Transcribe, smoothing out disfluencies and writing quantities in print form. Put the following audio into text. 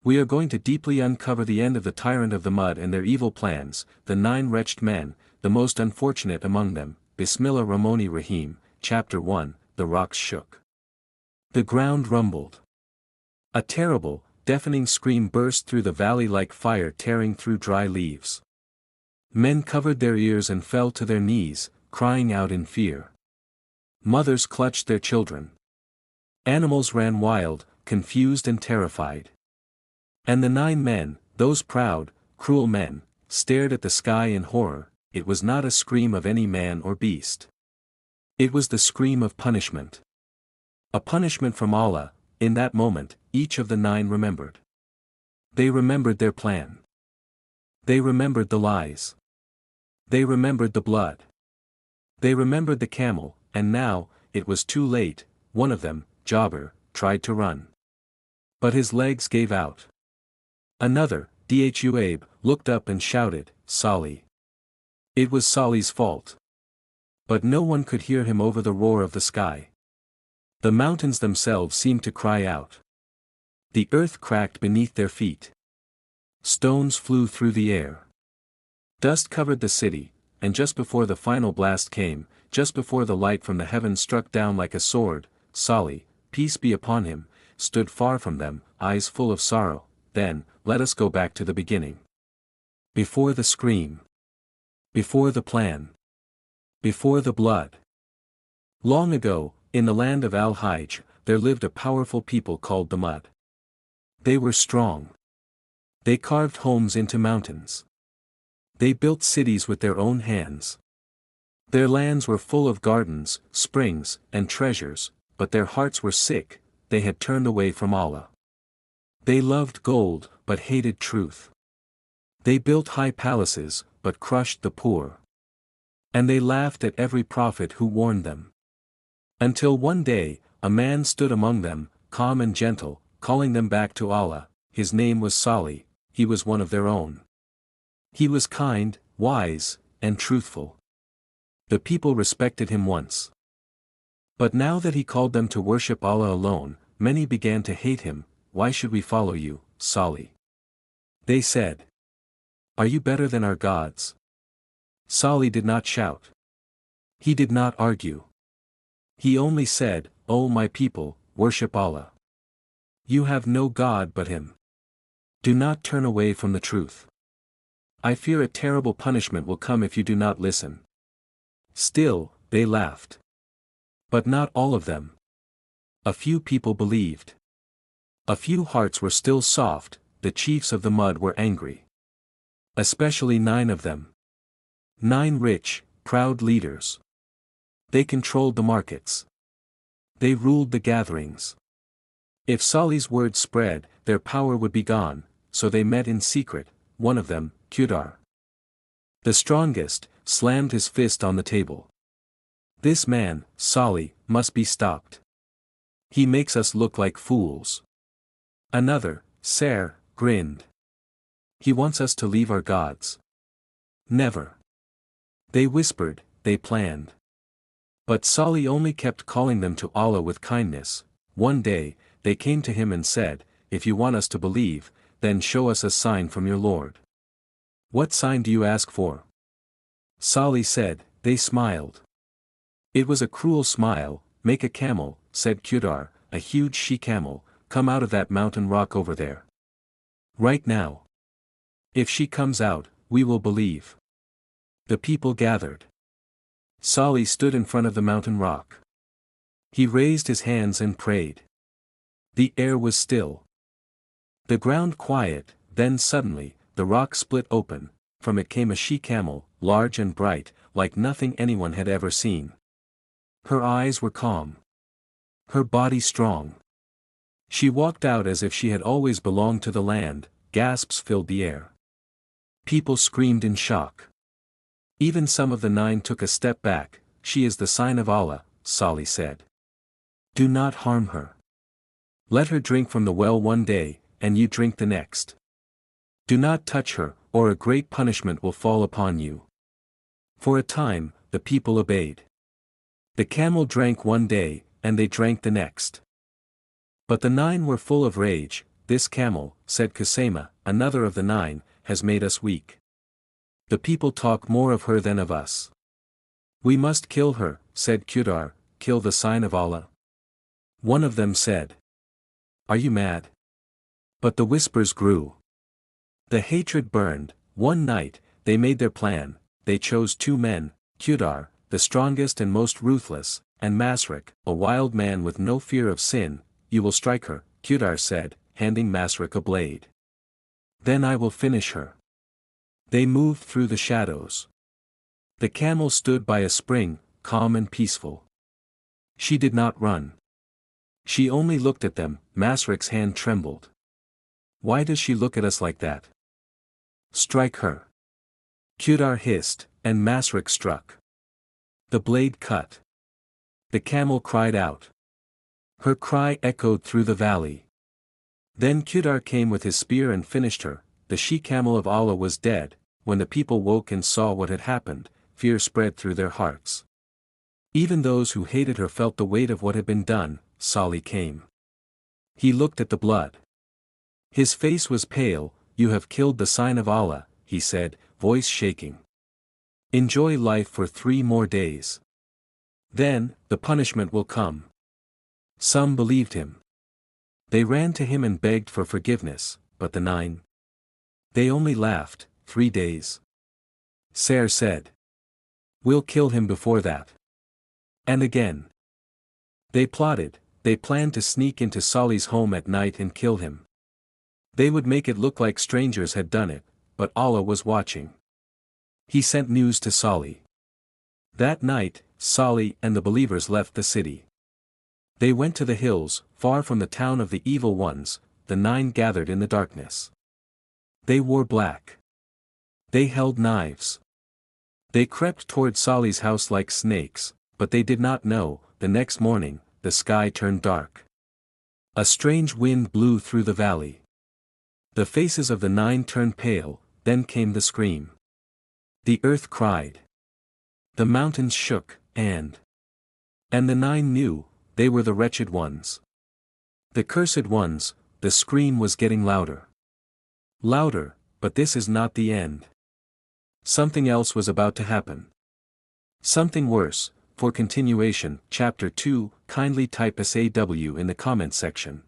We are going to deeply uncover the end of the tyrant of the mud and their evil plans, the 9 wretched men, the most unfortunate among them. Bismillah Rahmani Rahim, Chapter 1, The rocks shook. The ground rumbled. A terrible, deafening scream burst through the valley like fire tearing through dry leaves. Men covered their ears and fell to their knees, crying out in fear. Mothers clutched their children. Animals ran wild, confused and terrified. And the 9 men, those proud, cruel men, stared at the sky in horror. It was not a scream of any man or beast. It was the scream of punishment. A punishment from Allah. In that moment, each of the 9 remembered. They remembered their plan. They remembered the lies. They remembered the blood. They remembered the camel, and now, it was too late. One of them, Jabir, tried to run. But his legs gave out. Another, Dhuaib, looked up and shouted, Solih. It was Solih's fault. But no one could hear him over the roar of the sky. The mountains themselves seemed to cry out. The earth cracked beneath their feet. Stones flew through the air. Dust covered the city, and just before the final blast came, just before the light from the heavens struck down like a sword, Solih, peace be upon him, stood far from them, eyes full of sorrow. Then, let us go back to the beginning. Before the scream. Before the plan. Before the blood. Long ago, in the land of Al-HIJRI, there lived a powerful people called the Mud. They were strong. They carved homes into mountains. They built cities with their own hands. Their lands were full of gardens, springs, and treasures, but their hearts were sick. They had turned away from Allah. They loved gold, but hated truth. They built high palaces, but crushed the poor. And they laughed at every prophet who warned them. Until one day, a man stood among them, calm and gentle, calling them back to Allah. His name was Solih. He was one of their own. He was kind, wise, and truthful. The people respected him once. But now that he called them to worship Allah alone, many began to hate him. Why should we follow you, Solih? They said. Are you better than our gods? Solih did not shout. He did not argue. He only said, O my people, worship Allah. You have no God but Him. Do not turn away from the truth. I fear a terrible punishment will come if you do not listen. Still, they laughed. But not all of them. A few people believed. A few hearts were still soft. The chiefs of the mud were angry. Especially 9 of them. 9 rich, proud leaders. They controlled the markets. They ruled the gatherings. If Solih's word spread, their power would be gone, so they met in secret. One of them, HIJRI, the strongest, slammed his fist on the table. This man, Solih, must be stopped. He makes us look like fools. Another, Ser, grinned. He wants us to leave our gods. Never. They whispered, they planned. But Solih only kept calling them to Allah with kindness. One day, they came to him and said, If you want us to believe, then show us a sign from your Lord. What sign do you ask for? Solih said. They smiled. It was a cruel smile. Make a camel, said HIJRI, a huge she-camel, come out of that mountain rock over there. Right now. If she comes out, we will believe. The people gathered. Solih stood in front of the mountain rock. He raised his hands and prayed. The air was still. The ground quiet. Then suddenly, the rock split open. From it came a she-camel, large and bright, like nothing anyone had ever seen. Her eyes were calm. Her body strong. She walked out as if she had always belonged to the land. Gasps filled the air. People screamed in shock. Even some of the 9 took a step back. She is the sign of Allah, Solih said. Do not harm her. Let her drink from the well one day, and you drink the next. Do not touch her, or a great punishment will fall upon you. For a time, the people obeyed. The camel drank one day, and they drank the next. But the 9 were full of rage. "This camel," said Kusema, another of the 9, "has made us weak. The people talk more of her than of us." "We must kill her," said Qudar, "kill the sign of Allah." One of them said, "Are you mad?" But the whispers grew. The hatred burned. One night, they made their plan. They chose 2 men, Qudar, the strongest and most ruthless, and Masrik, a wild man with no fear of sin. "You will strike her," Qudar said, handing Masrik a blade. "Then I will finish her." They moved through the shadows. The camel stood by a spring, calm and peaceful. She did not run. She only looked at them. Masrik's hand trembled. "Why does she look at us like that?" "Strike her." Qudar hissed, and Masrik struck. The blade cut. The camel cried out. Her cry echoed through the valley. Then Qudar came with his spear and finished her. The she-camel of Allah was dead. When the people woke and saw what had happened, fear spread through their hearts. Even those who hated her felt the weight of what had been done. Solih came. He looked at the blood. His face was pale. "You have killed the sign of Allah," he said, voice shaking. "Enjoy life for 3 more days. Then, the punishment will come." Some believed him. They ran to him and begged for forgiveness, but the 9. They only laughed. 3 days. Ser said, "We'll kill him before that." And again. They plotted. They planned to sneak into Solih's home at night and kill him. They would make it look like strangers had done it, but Allah was watching. He sent news to Solih. That night, Solih and the believers left the city. They went to the hills, far from the town of the evil ones. The 9 gathered in the darkness. They wore black. They held knives. They crept toward Solih's house like snakes, but they did not know. The next morning, the sky turned dark. A strange wind blew through the valley. The faces of the 9 turned pale. Then came the scream. The earth cried. The mountains shook, and the 9 knew, they were the wretched ones. The cursed ones. The scream was getting louder. Louder, but this is not the end. Something else was about to happen. Something worse. For continuation, Chapter 2, kindly type SAW in the comment section.